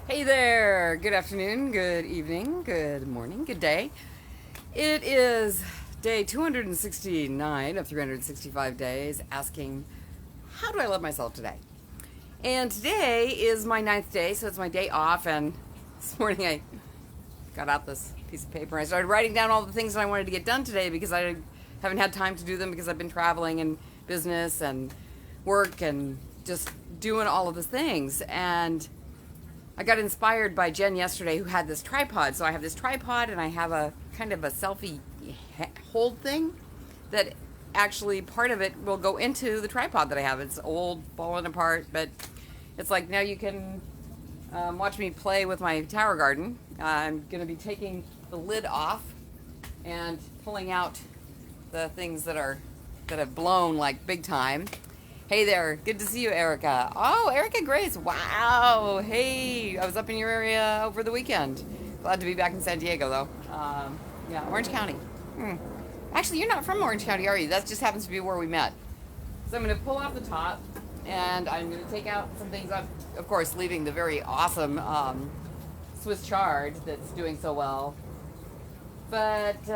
Hey there! Good afternoon, good evening, good morning, good day. It is day 269 of 365 days asking, how do I love myself today? And today is my 9th day, so it's my day off. And this morning I got out this piece of paper and I started writing down all the things that I wanted to get done today because I haven't had time to do them because I've been traveling and business and work and just doing all of the things. And I got inspired by Jen yesterday, who had this tripod. So I have this tripod and I have a kind of a selfie hold thing that actually part of it will go into the tripod that I have. It's old, falling apart, but it's like now you can watch me play with my tower garden. I'm going to be taking the lid off and pulling out the things that have blown like big time. Hey there, good to see you, Erica. Oh, Erica Grace, wow. Hey, I was up in your area over the weekend. Glad to be back in San Diego, though. Yeah, Orange County. Actually, you're not from Orange County, are you? That just happens to be where we met. So I'm going to pull off the top, and I'm going to take out some things, of course, leaving the very awesome Swiss chard that's doing so well. But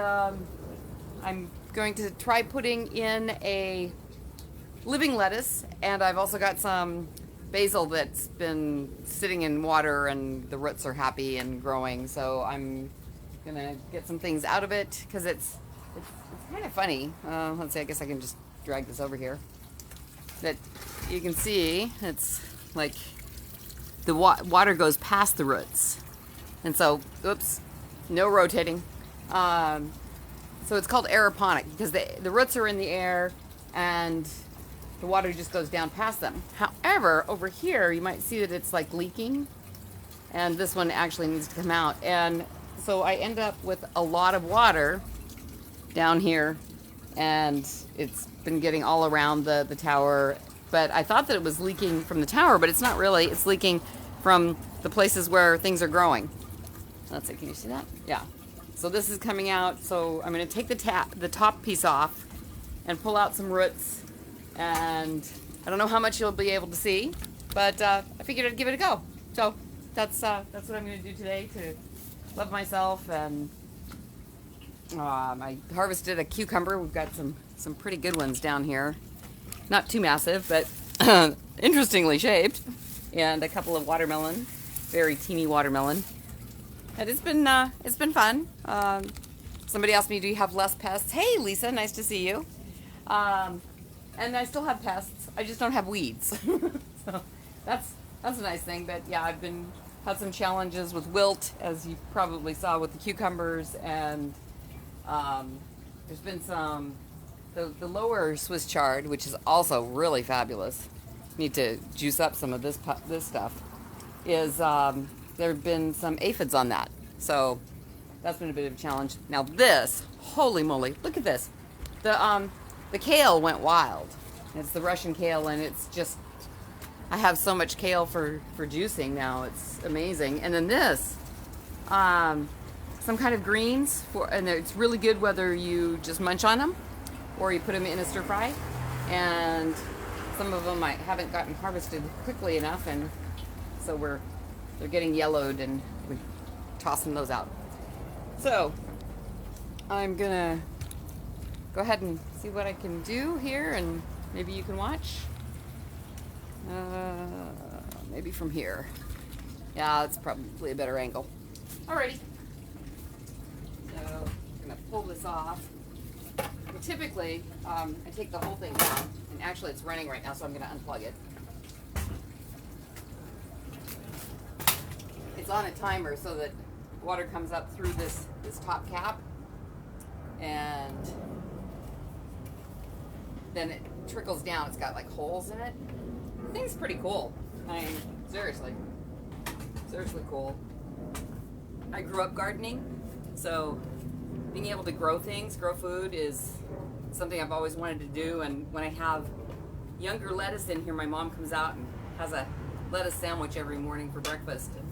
I'm going to try putting in a living lettuce, and I've also got some basil that's been sitting in water and the roots are happy and growing, so I'm gonna get some things out of it because it's kind of funny. Let's see, I guess I can just drag this over here. That you can see it's like the water goes past the roots, and so oops, no rotating. So it's called aeroponic because the roots are in the air and the water just goes down past them. However, over here, you might see that it's like leaking, and this one actually needs to come out. And so I end up with a lot of water down here, and it's been getting all around the tower. But I thought that it was leaking from the tower, but it's not really. It's leaking from the places where things are growing. Let's see, can you see that? Yeah. So this is coming out. So I'm going to take the top piece off and pull out some roots. And I don't know how much you'll be able to see, but I figured I'd give it a go. So that's what I'm going to do today to love myself. And I harvested a cucumber. We've got some pretty good ones down here. Not too massive, but interestingly shaped. And a couple of watermelon, very teeny watermelon. And it's been fun. Somebody asked me, do you have less pests? Hey, Lisa, nice to see you. And I still have pests. I just don't have weeds. So that's a nice thing. But yeah, I've had some challenges with wilt, as you probably saw with the cucumbers, and there's been some the lower Swiss chard, which is also really fabulous. Need to juice up some of this stuff. Is there have been some aphids on that, so that's been a bit of a challenge. Now this, holy moly, look at this. The kale went wild. It's the Russian kale, and it's just, I have so much kale for juicing now. It's amazing. And then this, some kind of greens, and it's really good whether you just munch on them or you put them in a stir fry. And some of them I haven't gotten harvested quickly enough, and so they're getting yellowed, and we're tossing those out. So I'm gonna go ahead and see what I can do here, and maybe you can watch. Maybe from here. Yeah, that's probably a better angle. Alrighty. So I'm gonna pull this off. And typically, I take the whole thing down, and actually it's running right now, so I'm gonna unplug it. It's on a timer so that water comes up through this top cap, and then it trickles down. It's got like holes in it. The thing's pretty cool. I mean, seriously cool. I grew up gardening, so being able to grow food is something I've always wanted to do. And when I have younger lettuce in here, my mom comes out and has a lettuce sandwich every morning for breakfast. And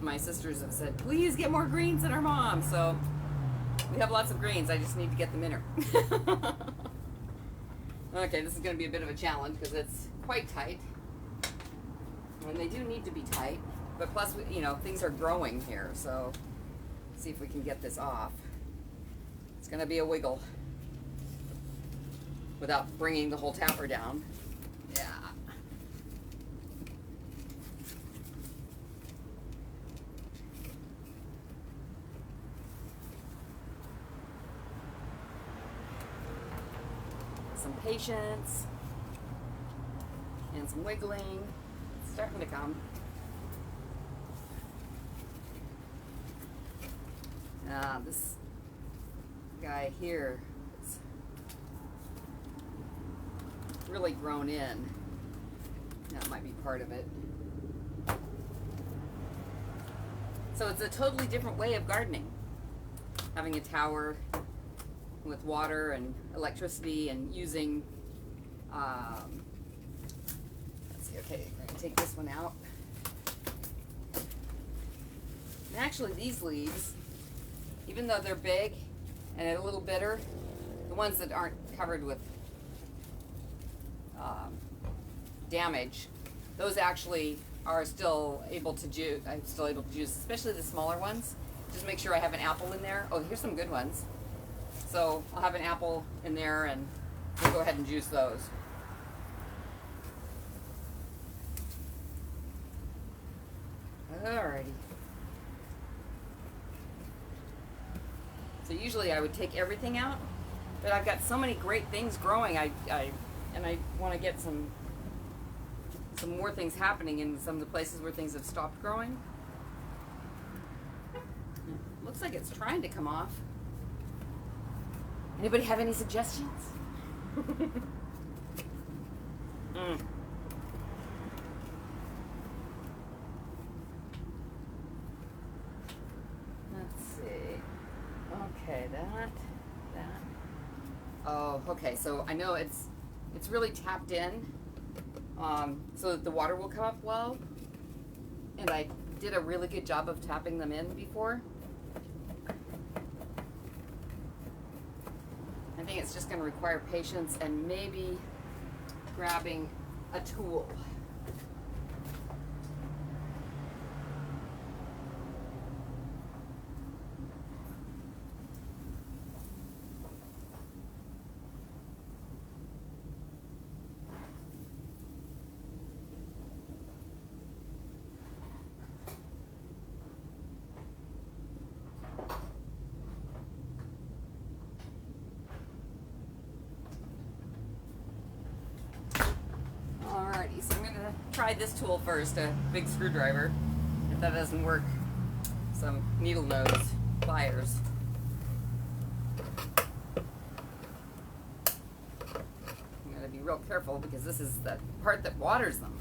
my sisters have said, please get more greens than our mom. So we have lots of greens. I just need to get them in her. Okay, this is going to be a bit of a challenge because it's quite tight. And they do need to be tight, but plus, you know, things are growing here, so see if we can get this off. It's gonna be a wiggle without bringing the whole tapper down. Yeah. Some patience and some wiggling. It's starting to come. This guy here is really grown in. That might be part of it. So it's a totally different way of gardening. Having a tower with water and electricity and using, let's see, okay, I'm gonna take this one out. And actually these leaves, even though they're big and a little bitter, the ones that aren't covered with damage, those actually are still able to juice. I'm still able to juice, especially the smaller ones. Just make sure I have an apple in there. Oh, here's some good ones. So I'll have an apple in there and we'll go ahead and juice those. Alrighty. So usually I would take everything out, but I've got so many great things growing. I want to get some more things happening in some of the places where things have stopped growing. Looks like it's trying to come off. Anybody have any suggestions? Let's see. Okay, that. Oh, okay. So I know it's really tapped in, so that the water will come up well. And I did a really good job of tapping them in before. I think it's just going to require patience and maybe grabbing a tool. So I'm going to try this tool first, a big screwdriver. If that doesn't work, some needle nose pliers. I'm going to be real careful because this is the part that waters them.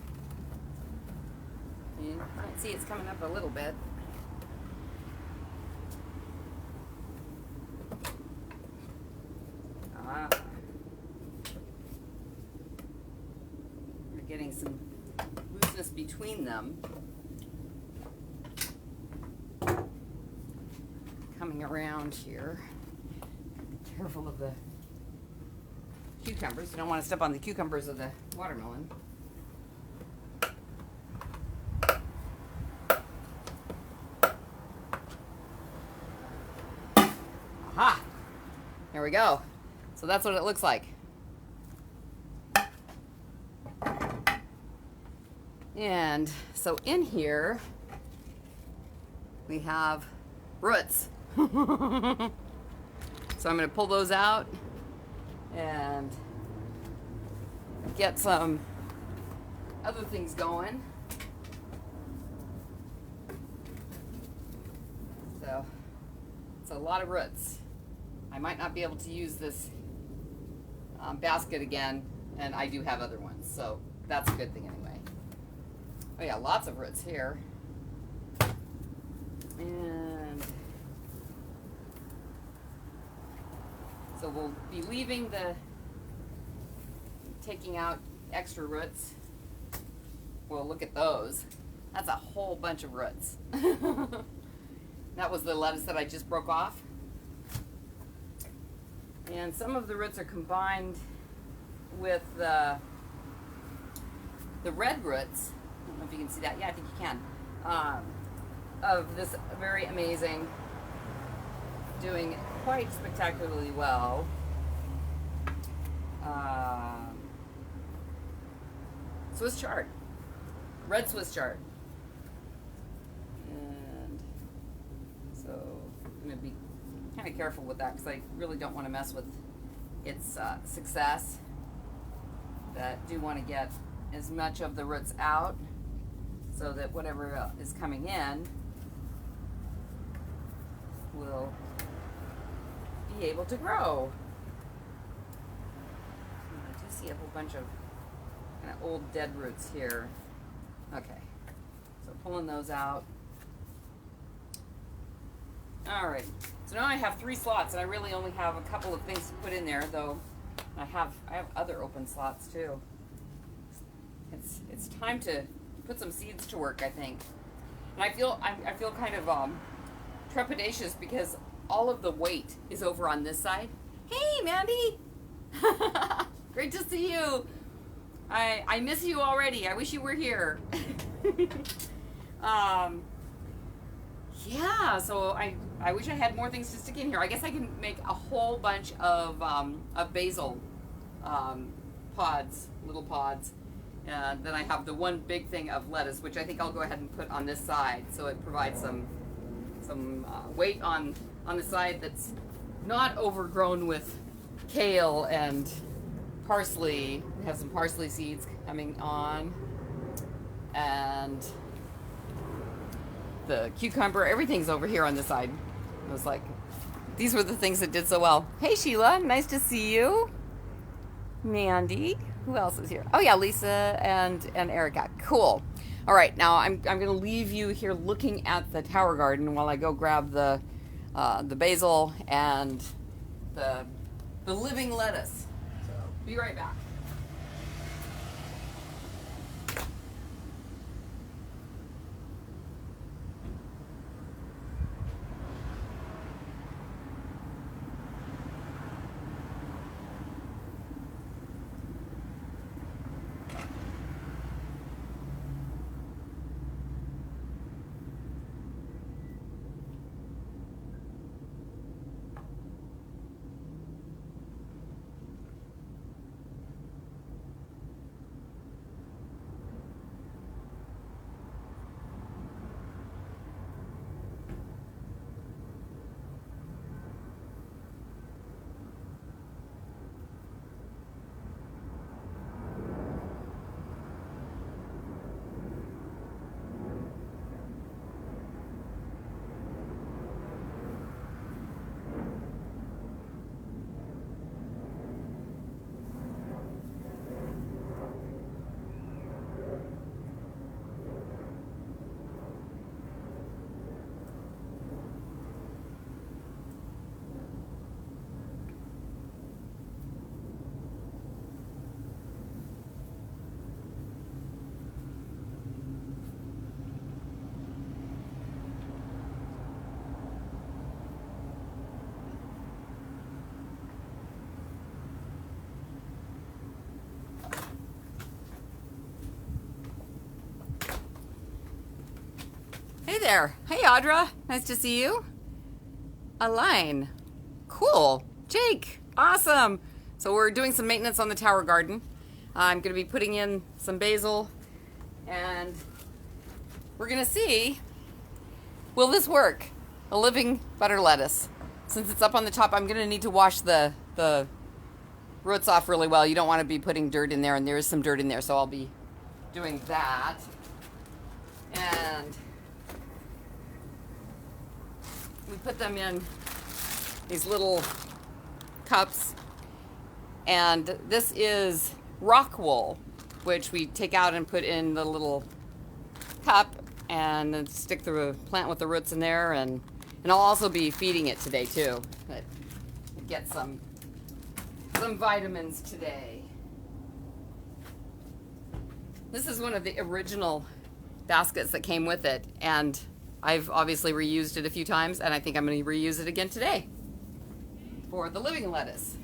You might see it's coming up a little bit. Getting some looseness between them. Coming around here. Careful of the cucumbers. You don't want to step on the cucumbers of the watermelon. Aha! There we go. So that's what it looks like. And so in here, we have roots. So I'm going to pull those out and get some other things going. So it's a lot of roots. I might not be able to use this basket again, and I do have other ones, so that's a good thing anyway. Oh yeah, lots of roots here. And so we'll be leaving taking out extra roots. Well, look at those. That's a whole bunch of roots. That was the lettuce that I just broke off. And some of the roots are combined with the red roots I don't know if you can see that. Yeah, I think you can. Of this very amazing, doing quite spectacularly well. Swiss chard, red Swiss chard, and so I'm going to be kind of careful with that because I really don't want to mess with its success. But do want to get as much of the roots out so that whatever is coming in will be able to grow. I do see a whole bunch of kind of old dead roots here. Okay, so pulling those out. All right, so now I have 3 slots, and I really only have a couple of things to put in there, though I have other open slots too. It's time to put some seeds to work, I think. And I feel kind of trepidatious because all of the weight is over on this side. Hey, Mandy! Great to see you. I miss you already. I wish you were here. Yeah, so I wish I had more things to stick in here. I guess I can make a whole bunch of basil pods, little pods. And then I have the one big thing of lettuce, which I think I'll go ahead and put on this side, so it provides some weight on the side that's not overgrown with kale and parsley. We have some parsley seeds coming on, and the cucumber. Everything's over here on this side. I was like, these were the things that did so well. Hey, Sheila, nice to see you. Mandy. Who else is here? Oh yeah, Lisa and Erica. Cool. All right, now I'm going to leave you here looking at the tower garden while I go grab the basil and the living lettuce. So be right back. Hey there. Hey, Audra. Nice to see you. Aline. Cool. Jake. Awesome. So we're doing some maintenance on the tower garden. I'm going to be putting in some basil, and we're going to see, will this work? A living butter lettuce. Since it's up on the top, I'm going to need to wash the roots off really well. You don't want to be putting dirt in there, and there is some dirt in there, so I'll be doing that. And we put them in these little cups, and this is rock wool, which we take out and put in the little cup and then stick the plant with the roots in there, and I'll also be feeding it today too. But get some vitamins today. This is one of the original baskets that came with it, and I've obviously reused it a few times, and I think I'm going to reuse it again today for the living lettuce.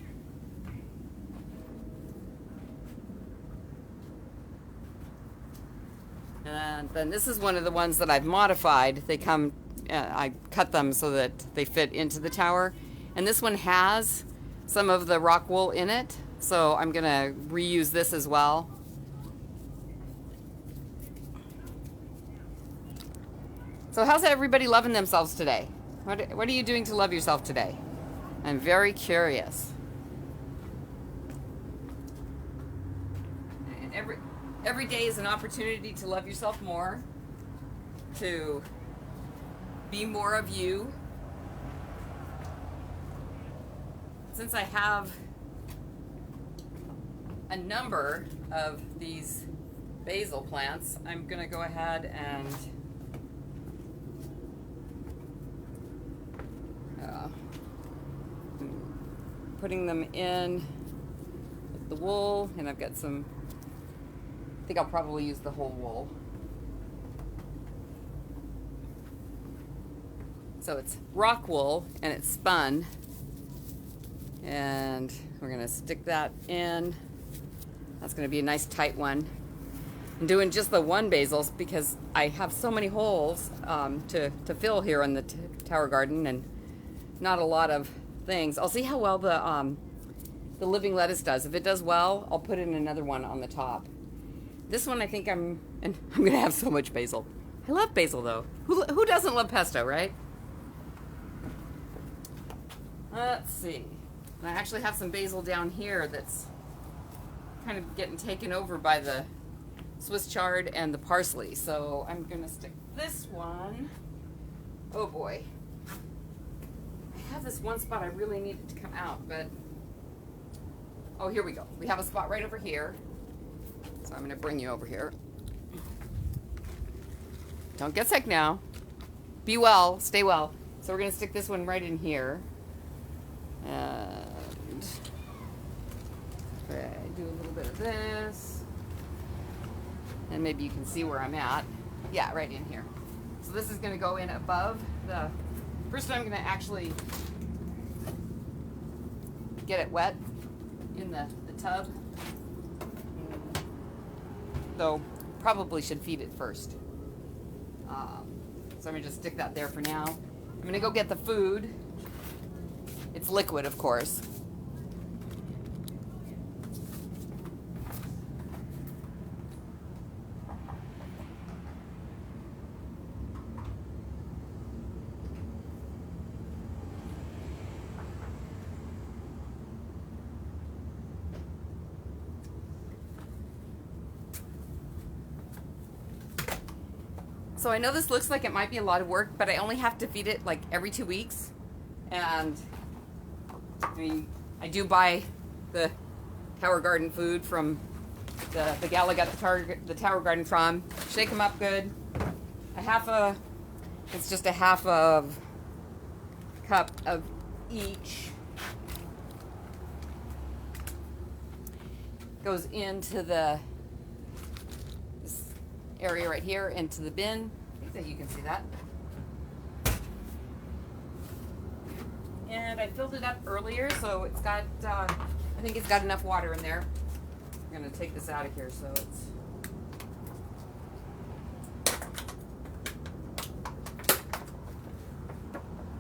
And then this is one of the ones that I've modified. They come, I cut them so that they fit into the tower. And this one has some of the rock wool in it, so I'm going to reuse this as well. So how's everybody loving themselves today? What are you doing to love yourself today? I'm very curious. And every day is an opportunity to love yourself more, to be more of you. Since I have a number of these basil plants, I'm going to go ahead and putting them in with the wool, and I've got some, I think I'll probably use the whole wool. So it's rock wool and it's spun, and we're gonna stick that in. That's gonna be a nice tight one. I'm doing just the one basil because I have so many holes to fill here in the tower garden, and not a lot of things. I'll see how well the living lettuce does. If it does well, I'll put in another one on the top. This one I think I'm gonna have so much basil. I love basil though. Who doesn't love pesto, right? Let's see. And I actually have some basil down here that's kind of getting taken over by the Swiss chard and the parsley. So I'm gonna stick this one. Oh boy. I have this one spot I really needed to come out, but oh, here we go. We have a spot right over here. So I'm going to bring you over here. Don't get sick now. Be well. Stay well. So we're going to stick this one right in here. And okay, do a little bit of this. And maybe you can see where I'm at. Yeah, right in here. So this is going to go in above the... First I'm going to actually get it wet in the tub. Though, probably should feed it first. So I'm going to just stick that there for now. I'm going to go get the food. It's liquid, of course. So I know this looks like it might be a lot of work, but I only have to feed it like every 2 weeks. And I mean, I do buy the tower garden food from the gal I got the tower garden from. Shake them up good. It's just a half of cup of each. Goes into this area right here, into the bin. I think that you can see that. And I filled it up earlier, so it's got, I think it's got enough water in there. I'm going to take this out of here so it's...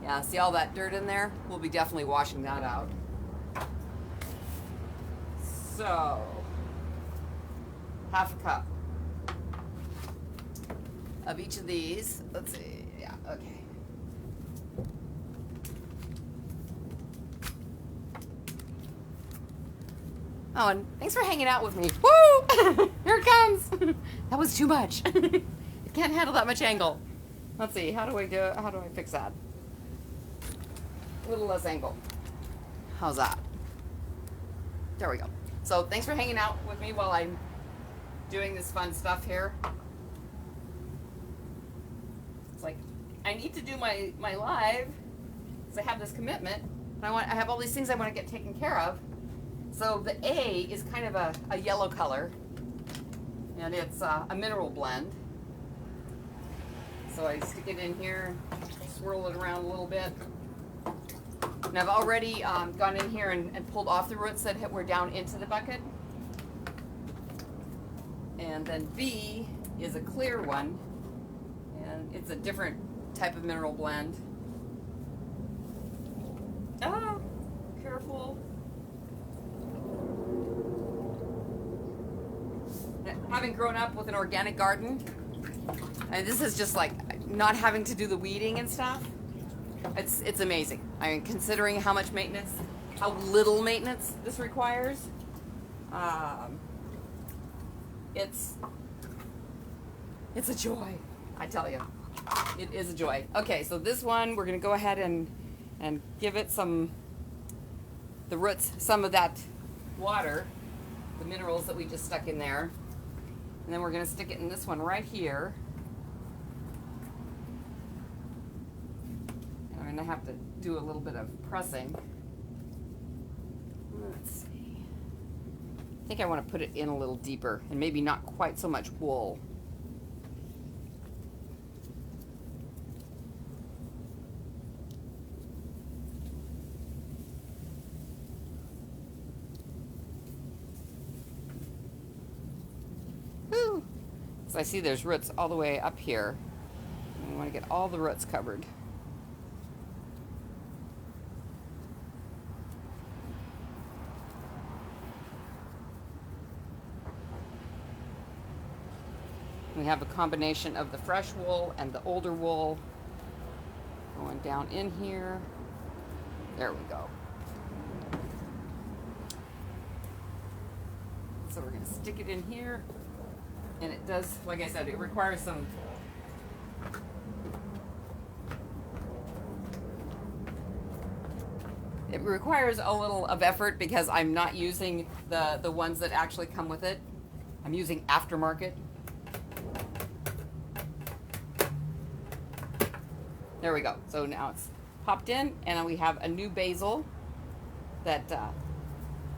Yeah, see all that dirt in there? We'll be definitely washing that out. So, half a cup of each of these. Let's see. Yeah, okay. Oh, and thanks for hanging out with me. Woo! Here it comes. That was too much. It can't handle that much angle. Let's see. How do I fix that? A little less angle. How's that? There we go. So thanks for hanging out with me while I'm doing this fun stuff here. It's like I need to do my live because I have this commitment. And I have all these things I want to get taken care of. So the A is kind of a yellow color, and it's a mineral blend. So I stick it in here, swirl it around a little bit. And I've already gone in here and pulled off the roots that were down into the bucket. And then B is a clear one, and it's a different type of mineral blend. Oh, careful. Having grown up with an organic garden, and this is just like not having to do the weeding and stuff. It's amazing. I mean, considering how much maintenance, how little maintenance this requires, it's a joy. I tell you, it is a joy. Okay, so this one we're gonna go ahead and give it the roots, some of that water, the minerals that we just stuck in there, and then we're gonna stick it in this one right here. I'm gonna have to do a little bit of pressing. Let's see. I think I want to put it in a little deeper and maybe not quite so much wool. Woo! So I see there's roots all the way up here. And we want to get all the roots covered. We have a combination of the fresh wool and the older wool going down in here. There we go. So we're going to stick it in here. And it does, like I said, it requires some a little of effort because I'm not using the ones that actually come with it. I'm using aftermarket. There we go. So now it's popped in, and we have a new basil that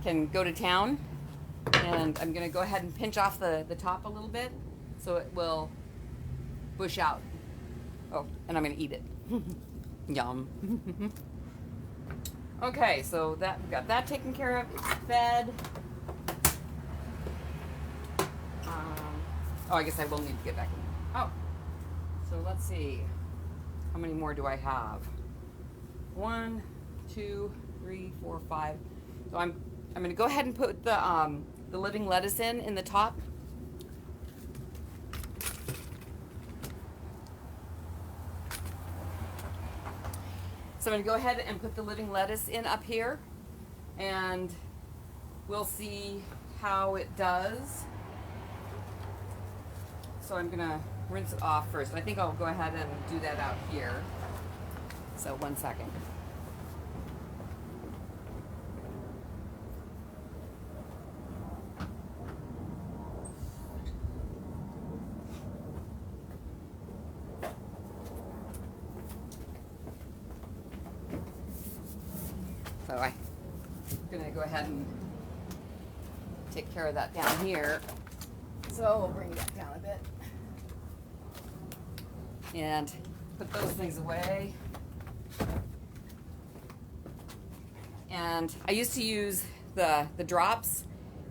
can go to town. And I'm going to go ahead and pinch off the top a little bit so it will bush out. Oh, and I'm going to eat it. Yum. Okay, so that we got that taken care of. It's fed. Oh, I guess I will need to get back in. Oh, so let's see. How many more do I have? 1, 2, 3, 4, 5. So I'm going to go ahead and put the living lettuce in the top. So I'm going to go ahead and put the living lettuce in up here, and we'll see how it does. So I'm going to rinse it off first. I think I'll go ahead and do that out here. So 1 second. So I'm going to go ahead and take care of that down here. So we'll bring that down a bit. And put those things away. And I used to use the drops,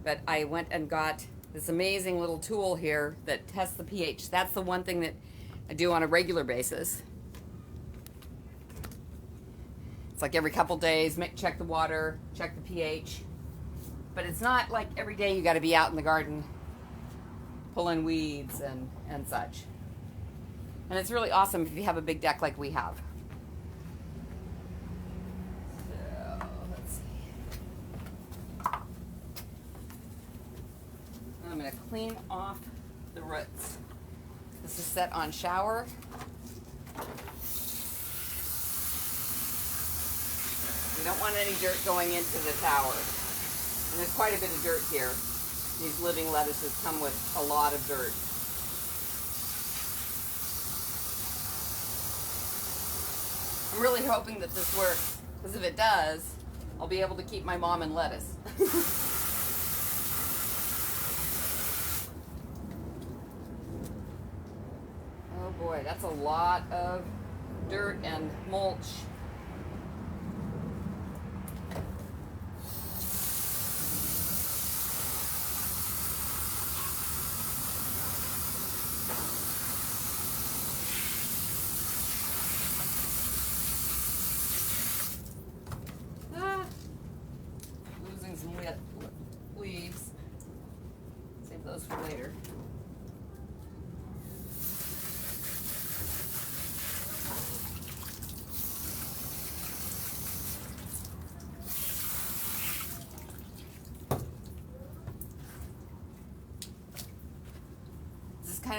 but I went and got this amazing little tool here that tests the pH. That's the one thing that I do on a regular basis. It's like every couple days, check the water, check the pH. But it's not like every day you got to be out in the garden pulling weeds and such. And it's really awesome if you have a big deck like we have. So, let's see. I'm going to clean off the roots. This is set on shower. We don't want any dirt going into the tower. And there's quite a bit of dirt here. These living lettuces come with a lot of dirt. I'm really hoping that this works, because if it does, I'll be able to keep my mom in lettuce. Oh boy, that's a lot of dirt and mulch.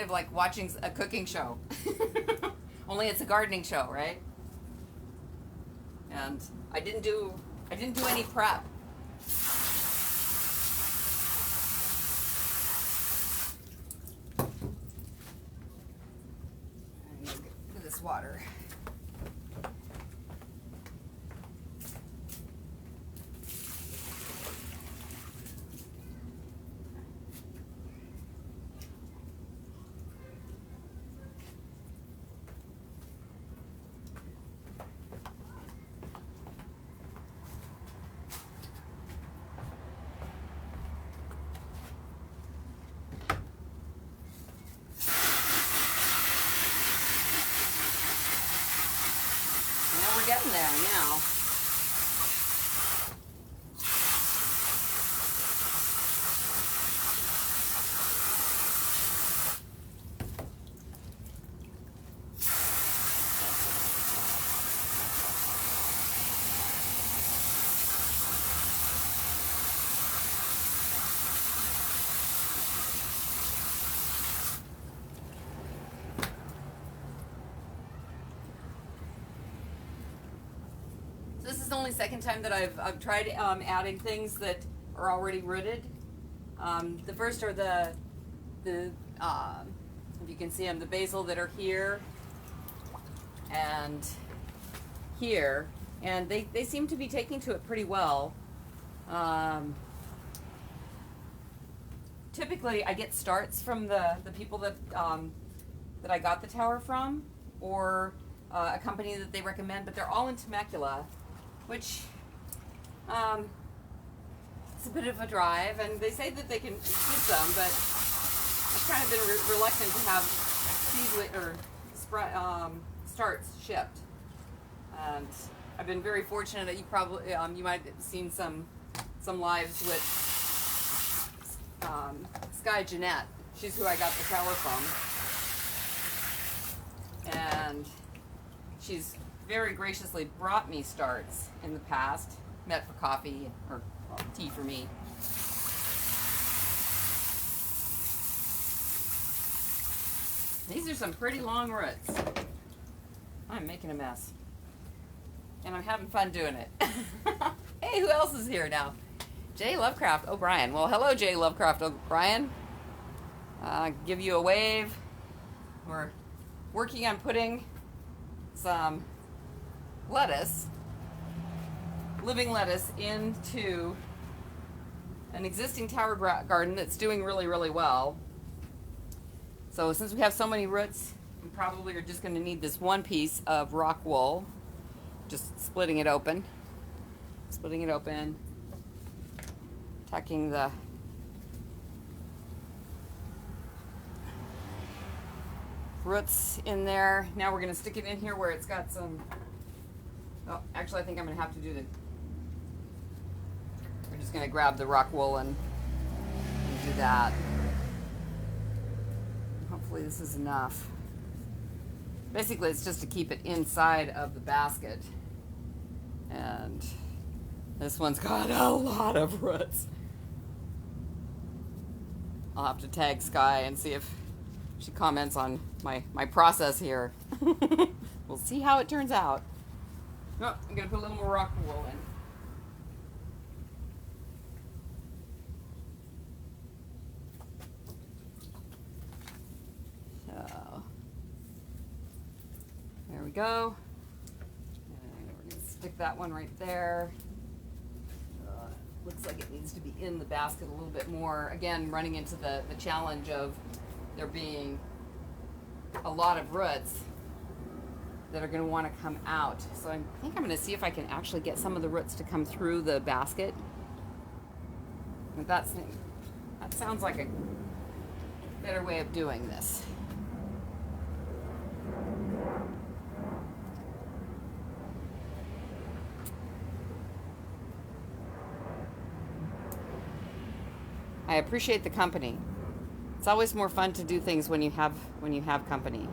of like watching a cooking show. Only it's a gardening show, right? And I didn't do any prep. I need to get this water. We're getting there now. This is the only second time that I've tried adding things that are already rooted. The first are the if you can see them, the basil that are here and here, and they seem to be taking to it pretty well. Typically, I get starts from the people that that I got the tower from, or a company that they recommend, but they're all in Temecula, which it's a bit of a drive, and they say that they can ship them, but I've kind of been reluctant to have seed or starts shipped. And I've been very fortunate that you probably you might have seen some lives with Sky Jeanette. She's who I got the tower from, and she's very graciously brought me starts in the past, met for coffee or tea for me. These are some pretty long roots. I'm making a mess, and I'm having fun doing it. Hey, who else is here now? J. Lovecraft O'Brien. Well, hello, J. Lovecraft O'Brien. Give you a wave. We're working on putting some lettuce, living lettuce, into an existing tower garden that's doing really, really well. So since we have so many roots, we probably are just going to need this one piece of rock wool. Just splitting it open, tucking the roots in there. Now we're going to stick it in here where it's got some, oh, actually I think I'm going to have to do we're just going to grab the rock wool and do that. Hopefully this is enough. Basically it's just to keep it inside of the basket. And this one's got a lot of roots. I'll have to tag Sky and see if she comments on my process here. We'll see how it turns out. Oh, I'm going to put a little more rock wool in. So, there we go. And we're going to stick that one right there. Looks like it needs to be in the basket a little bit more. Again, running into the challenge of there being a lot of roots that are going to want to come out. So I think I'm going to see if I can actually get some of the roots to come through the basket. But that sounds like a better way of doing this. I appreciate the company. It's always more fun to do things when you have company.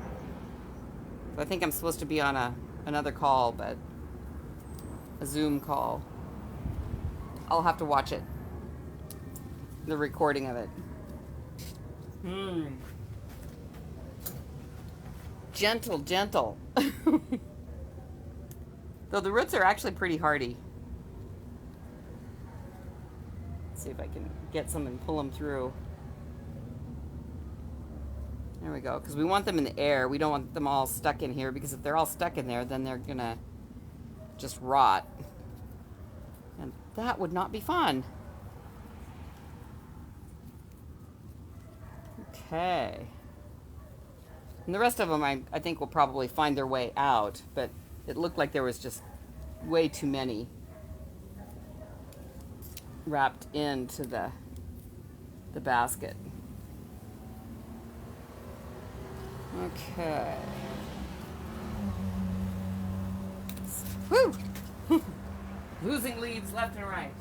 So I think I'm supposed to be on another call, but a Zoom call. I'll have to watch it. The recording of it. gentle, gentle. Though the roots are actually pretty hardy. Let's see if I can get some and pull them through. There we go, because we want them in the air. We don't want them all stuck in here, because if they're all stuck in there, then they're gonna just rot. And that would not be fun. Okay. And the rest of them, I think, will probably find their way out, but it looked like there was just way too many wrapped into the basket. Okay. Woo! Losing leads left and right.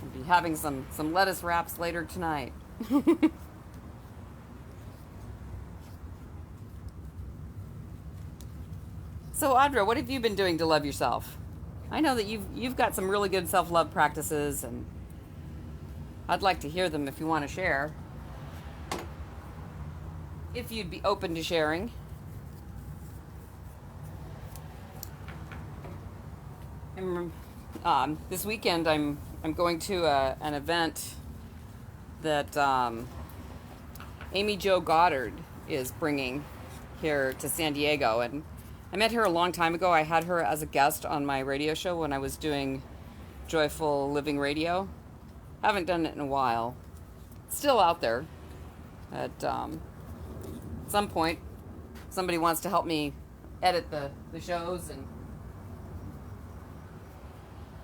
We'll be having some lettuce wraps later tonight. So Audra, what have you been doing to love yourself? I know that you've got some really good self-love practices, and I'd like to hear them if you want to share. If you'd be open to sharing. This weekend I'm going to an event that Amy Jo Goddard is bringing here to San Diego, and I met her a long time ago. I had her as a guest on my radio show when I was doing Joyful Living Radio. Haven't done it in a while. Still out there. At some point, somebody wants to help me edit the shows and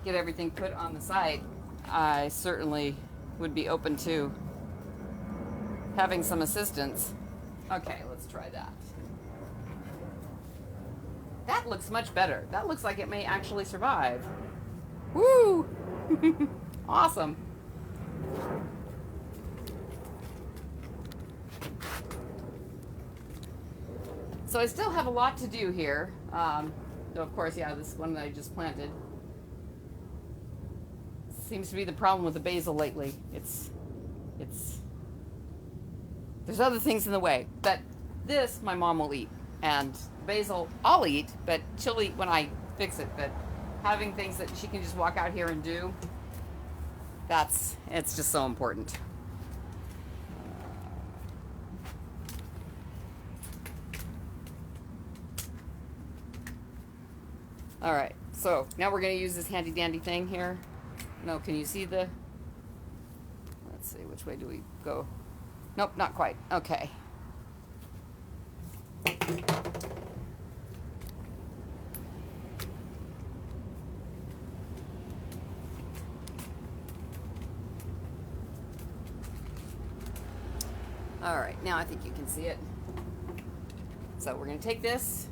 get everything put on the site. I certainly would be open to having some assistance. Okay, let's try that. That looks much better. That looks like it may actually survive. Woo! Awesome. So I still have a lot to do here. Though of course, yeah, this one that I just planted. Seems to be the problem with the basil lately. It's there's other things in the way. But this my mom will eat. And basil I'll eat, but she'll eat when I fix it. But having things that she can just walk out here and do, it's just so important. All right, so now we're going to use this handy dandy thing here. No, can you see the... Let's see, which way do we go? Nope, not quite. Okay. All right, now I think you can see it. So we're going to take this,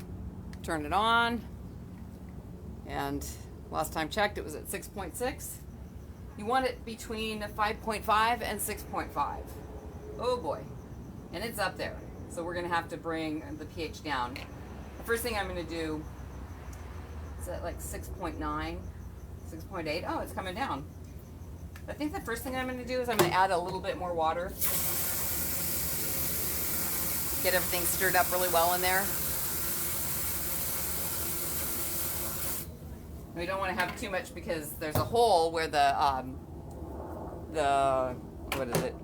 turn it on, and last time checked it was at 6.6. You want it between 5.5 and 6.5. Oh boy, and it's up there. So we're going to have to bring the pH down. The first thing I'm going to do is at like 6.9, 6.8. Oh, it's coming down. I think the first thing I'm going to do is I'm going to add a little bit more water. Get everything stirred up really well in there. We don't want to have too much because there's a hole where the what is it?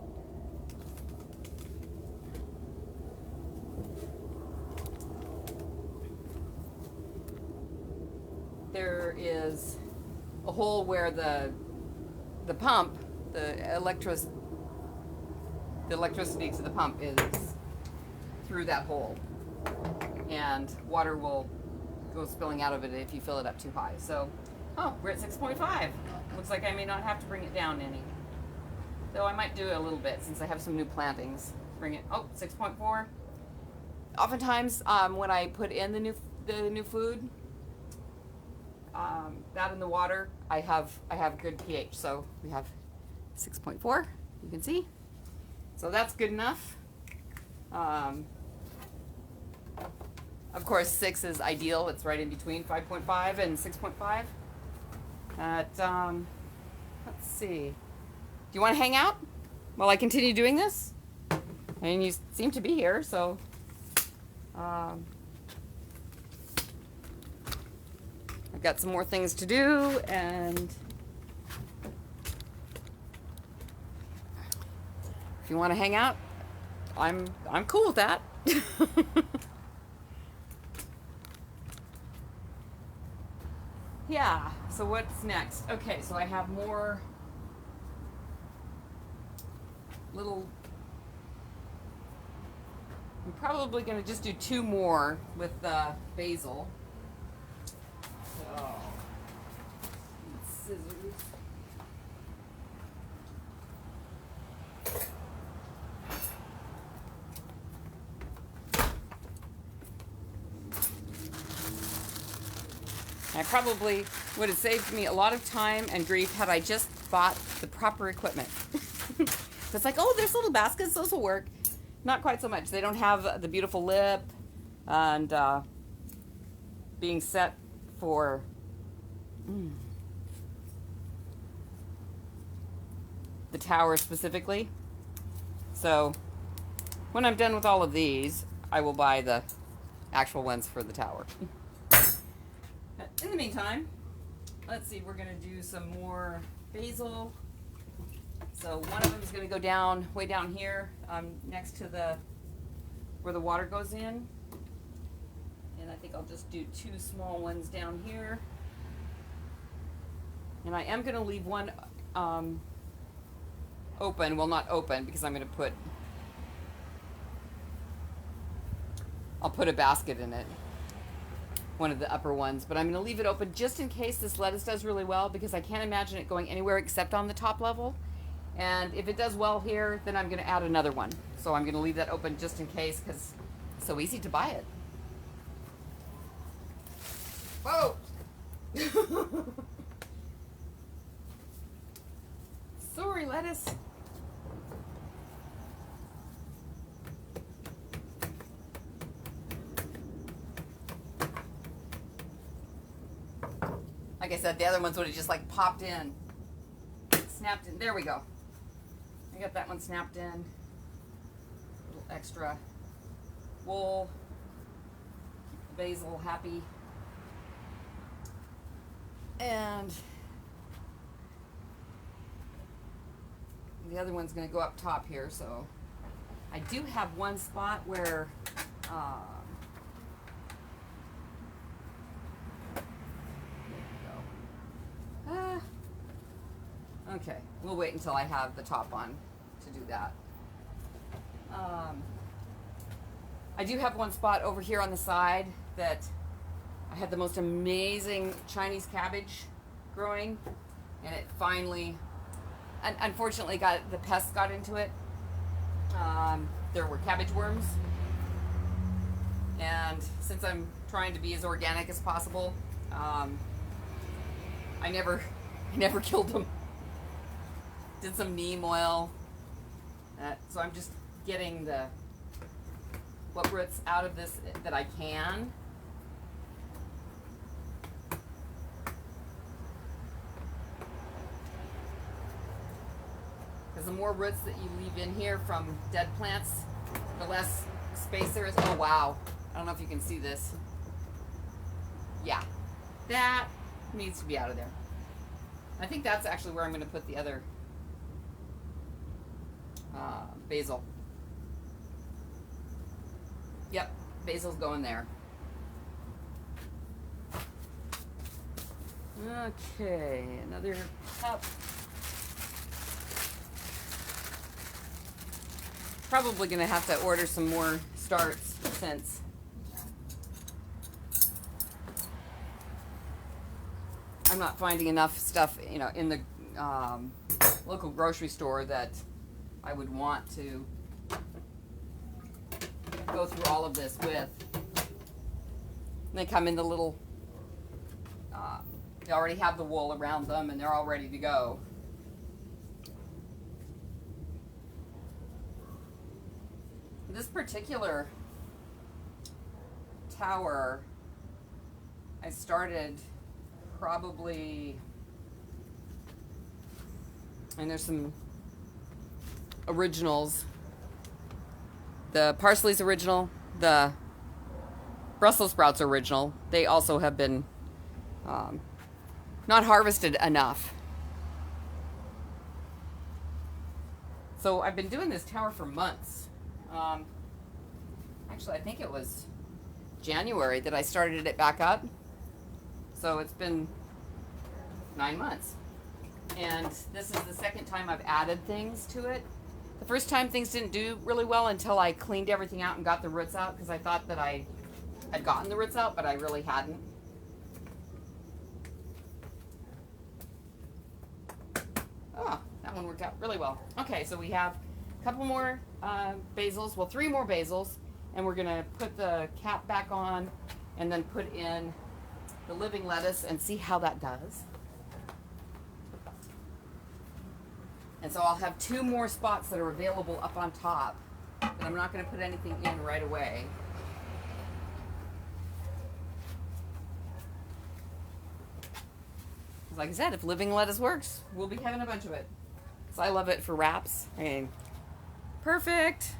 There is a hole where the pump, the electricity to the pump is through that hole, and water will go spilling out of it if you fill it up too high. So, oh, we're at 6.5. Looks like I may not have to bring it down any. Though I might do it a little bit since I have some new plantings. Bring it, 6.4. Oftentimes, when I put in the new food, that in the water, I have good pH. So we have 6.4. You can see. So that's good enough. Of course, 6 is ideal. It's right in between 5.5 and 6.5. Let's see. Do you want to hang out while I continue doing this? I mean, you seem to be here, so I've got some more things to do, and if you want to hang out, I'm cool with that. Yeah, so what's next? Okay, so I have more little, I'm probably going to just do 2 more with basil. So, scissors. I probably would have saved me a lot of time and grief had I just bought the proper equipment. It's like, oh, there's little baskets, those will work. Not quite so much. They don't have the beautiful lip and being set for the tower specifically. So when I'm done with all of these, I will buy the actual ones for the tower. In the meantime, let's see, we're going to do some more basil. So one of them is going to go down, way down here, next to where the water goes in. And I think I'll just do 2 small ones down here. And I am going to leave one open, well, not open, because I'm going to I'll put a basket in it. One of the upper ones, but I'm going to leave it open just in case this lettuce does really well, because I can't imagine it going anywhere except on the top level. And if it does well here, then I'm going to add another one. So I'm going to leave that open just in case, because it's so easy to buy it. Whoa! Sorry, lettuce. Like I said, the other ones would have just like popped in, snapped in. There we go. I got that one snapped in. A little extra wool. Keep the basil happy. And the other one's going to go up top here. So I do have one spot where okay, we'll wait until I have the top on to do that. I do have one spot over here on the side that I had the most amazing Chinese cabbage growing, and it finally, unfortunately, the pests got into it. There were cabbage worms, and since I'm trying to be as organic as possible, I never killed them. Did some neem oil. So I'm just getting what roots out of this that I can. Because the more roots that you leave in here from dead plants, the less space there is. Oh wow, I don't know if you can see this. Yeah, that needs to be out of there. I think that's actually where I'm going to put the other basil. Yep, basil's going there. Okay, another cup. Probably going to have to order some more starts since I'm not finding enough stuff, in the local grocery store that I would want to go through all of this with. And they come in the little, they already have the wool around them and they're all ready to go. This particular tower, I started probably, and there's some originals. The parsley's original, the Brussels sprouts are original. They also have been not harvested enough. So I've been doing this tower for months. Actually, I think it was January that I started it back up. So it's been 9 months. And this is the second time I've added things to it. The first time things didn't do really well until I cleaned everything out and got the roots out, because I thought that I had gotten the roots out, but I really hadn't. Oh, that one worked out really well. Okay, so we have a couple more basils, well, 3 more basils, and we're gonna put the cap back on and then put in the living lettuce and see how that does. And so I'll have 2 more spots that are available up on top, but I'm not gonna put anything in right away. Like I said, if living lettuce works, we'll be having a bunch of it. So I love it for wraps. I mean, perfect.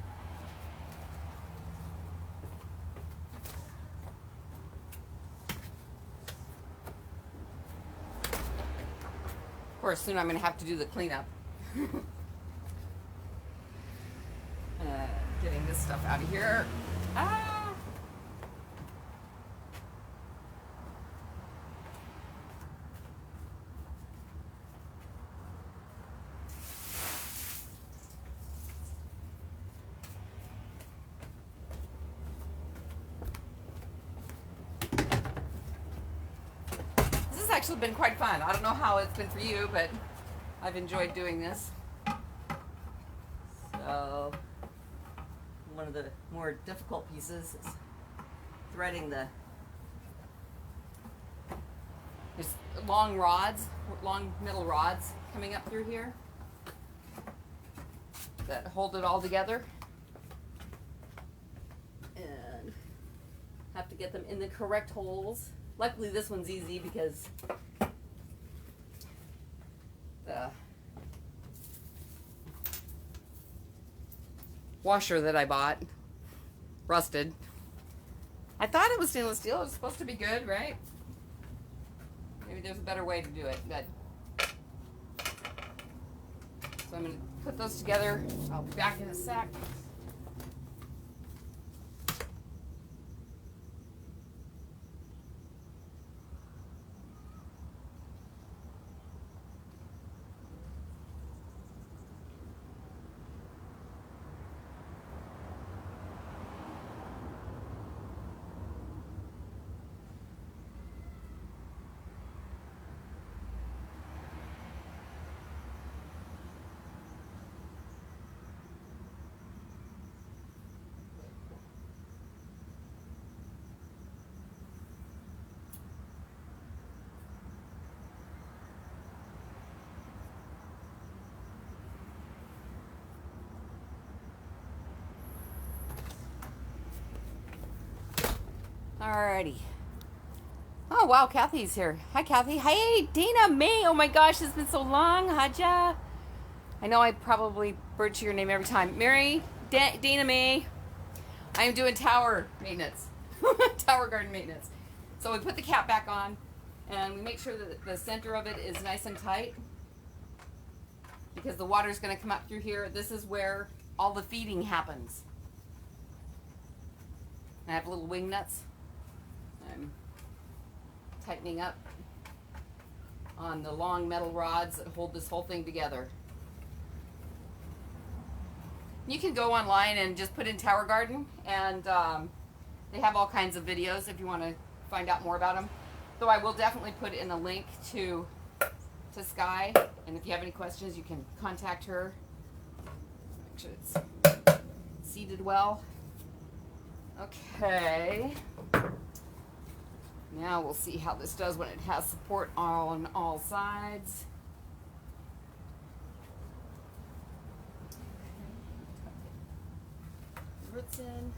Of course, soon I'm going to have to do the cleanup. Getting this stuff out of here. Actually been quite fun. I don't know how it's been for you, but I've enjoyed doing this. So one of the more difficult pieces is threading there's long rods, long middle rods coming up through here that hold it all together, and have to get them in the correct holes. Luckily, this one's easy because the washer that I bought rusted. I thought it was stainless steel. It was supposed to be good, right? Maybe there's a better way to do it. But so I'm going to put those together. I'll be back in a sec. Alrighty. Oh wow, Kathy's here. Hi Kathy. Hey Dana May. Oh my gosh, it's been so long. Haja. I know I probably butcher your name every time. Mary Dana May. I am doing tower maintenance. Tower garden maintenance. So we put the cap back on and we make sure that the center of it is nice and tight, because the water is going to come up through here. This is where all the feeding happens. I have little wing nuts. I'm tightening up on the long metal rods that hold this whole thing together. You can go online and just put in Tower Garden, and they have all kinds of videos if you want to find out more about them. Though I will definitely put in a link to Sky, and if you have any questions, you can contact her. Make sure it's seated well. Okay. Now we'll see how this does when it has support on all sides. Roots in.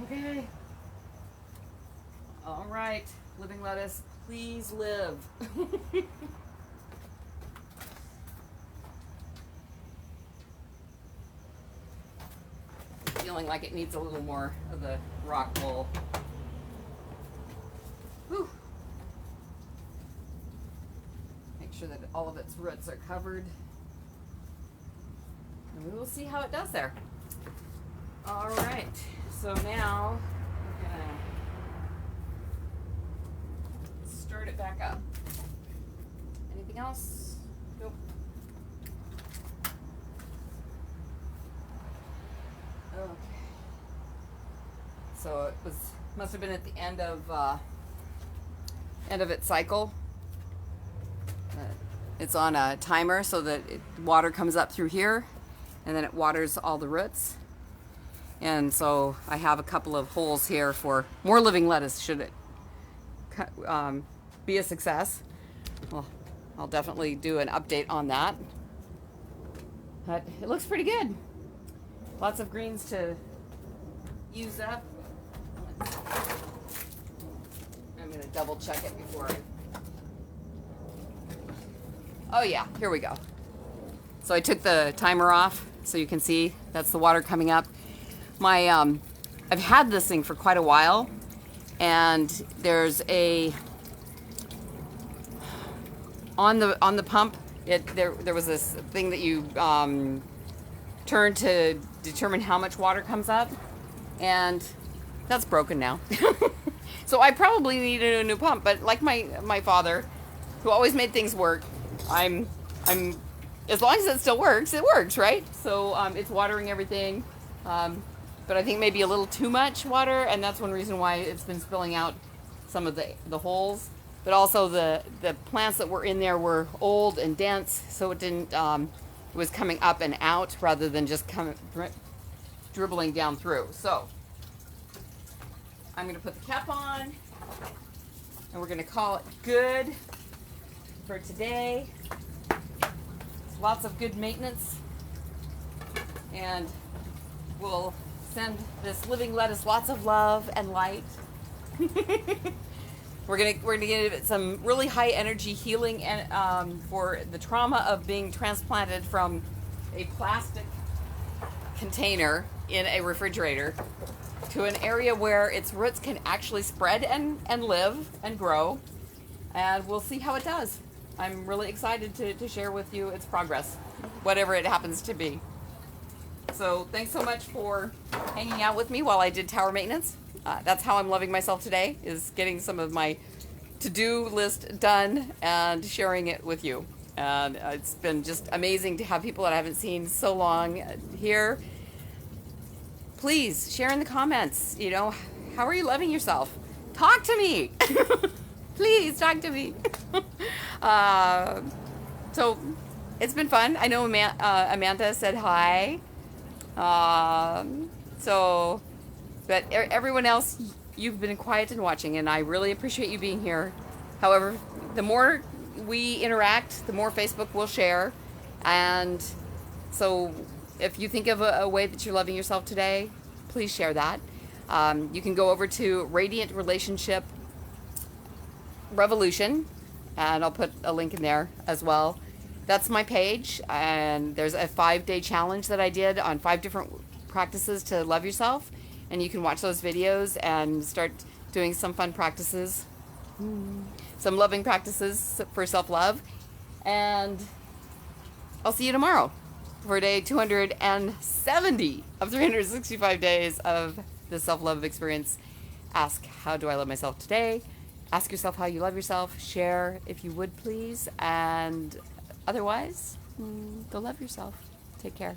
Okay. All right, living lettuce, please live. feeling like it needs a little more of the rock wool. Whew. Make sure that all of its roots are covered. And we will see how it does there. All right, so now we're gonna start it back up. Anything else? Nope. Okay. So it must have been at the end of its cycle. It's on a timer so that water comes up through here, and then it waters all the roots. And so I have a couple of holes here for more living lettuce should it be a success. Well, I'll definitely do an update on that. But it looks pretty good. Lots of greens to use up. I'm going to double check it before I... Oh yeah, here we go. So I took the timer off so you can see that's the water coming up. I've had this thing for quite a while, and there's a on the pump. There was this thing that you turn to determine how much water comes up, and that's broken now. So I probably needed a new pump. But like my father, who always made things work, I'm as long as it still works, it works, right? So it's watering everything. But I think maybe a little too much water, and that's one reason why it's been spilling out some of the holes. But also the plants that were in there were old and dense, so it didn't it was coming up and out rather than just dribbling down through. So I'm going to put the cap on, and we're going to call it good for today. Lots of good maintenance, and we'll send this living lettuce lots of love and light. We're gonna give it some really high energy healing and for the trauma of being transplanted from a plastic container in a refrigerator to an area where its roots can actually spread and live and grow, and we'll see how it does. I'm really excited to share with you its progress, whatever it happens to be. So thanks so much for hanging out with me while I did tower maintenance. That's how I'm loving myself today, is getting some of my to-do list done and sharing it with you. And it's been just amazing to have people that I haven't seen so long here. Please share in the comments, how are you loving yourself? Talk to me. Please talk to me. So it's been fun. I know Amanda said hi. But everyone else, you've been quiet and watching, and I really appreciate you being here. However, the more we interact, the more Facebook will share. And so if you think of a way that you're loving yourself today, please share that. You can go over to Radiant Relationship Revolution, and I'll put a link in there as well. That's my page, and there's a 5-day challenge that I did on 5 different practices to love yourself, and you can watch those videos and start doing some fun practices, some loving practices for self-love. And I'll see you tomorrow for day 270 of 365 days of the self-love experience. Ask, how do I love myself today? Ask yourself how you love yourself. Share if you would, please. And otherwise, go love yourself. Take care.